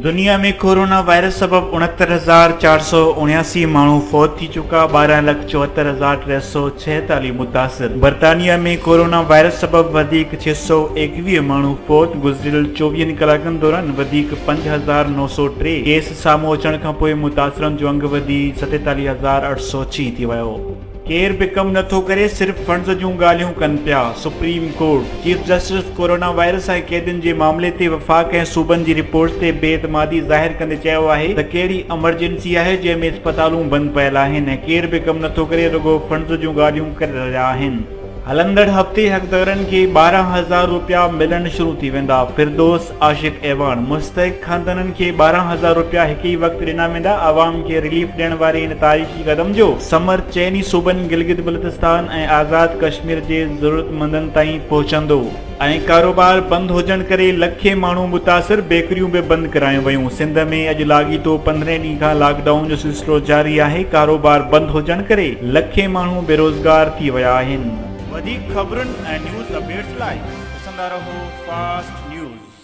दुनिया में corona virus सबब 69,479 माण्हू फौत थी चुका। 12,74,346 मुतासिर। बरतानिया में कोरोना वायरस सबब 621 माण्हू फौत। गुज़िरियल 24 कलाकनि दौरान 5,903 केस साम्हूं अचण खां पोइ मुतासिरनि जो अंग वधी 47,806 थी वियो। केर बि कम नथो करे, सिर्फ़ फंड्स जूं ॻाल्हियूं कनि पिया। Supreme court. Chief justice corona virus ऐं क़ैदियुनि जे मामले ते वफ़ाक़ ऐं सूबनि जी रिपोर्ट ते बेइतमादी ज़ाहिर कंदे चयो आहे त कहिड़ी एमरजेंसी आहे जंहिं में अस्पतालूं बंदि पियल आहिनि ऐं केर बि कम नथो करे, रुॻो फंड्स जूं ॻाल्हियूं करे रहिया आहिनि। हलंदड़ हफ़्ते हक़दारनि खे 12,000 रुपया मिलण शुरू थी वेंदा। फिरदौस आशिक ऐवान। मुस्तहिक़ ख़ानदाननि खे 12,000 रुपया हिकु ई वक़्तु ॾिना वेंदा। आवाम खे रिलीफ ॾियण वारे इन तारीख़ी क़दम जो समर चइनी सूबनि गिलगित बल्तिस्तान ऐं आज़ाद कश्मीर जे ज़रूरतमंदनि ताईं पहुचंदो। ऐं कारोबार बंदि हुजण करे लखे माण्हू मुतासिर। बेकरियूं बि बंदि करायूं वयूं। सिंध में अॼु लाॻीतो 15 ॾींहं खां लॉकडाउन जो सिलसिलो जारी आहे। कारोबार बंदि हुजण करे लखे माण्हू बेरोज़गार थी विया आहिनि। वधीक ख़बरुनि ऐं न्यूज़ अपडेट्स लाइ ॾिसंदा रहो फास्ट न्यूज़।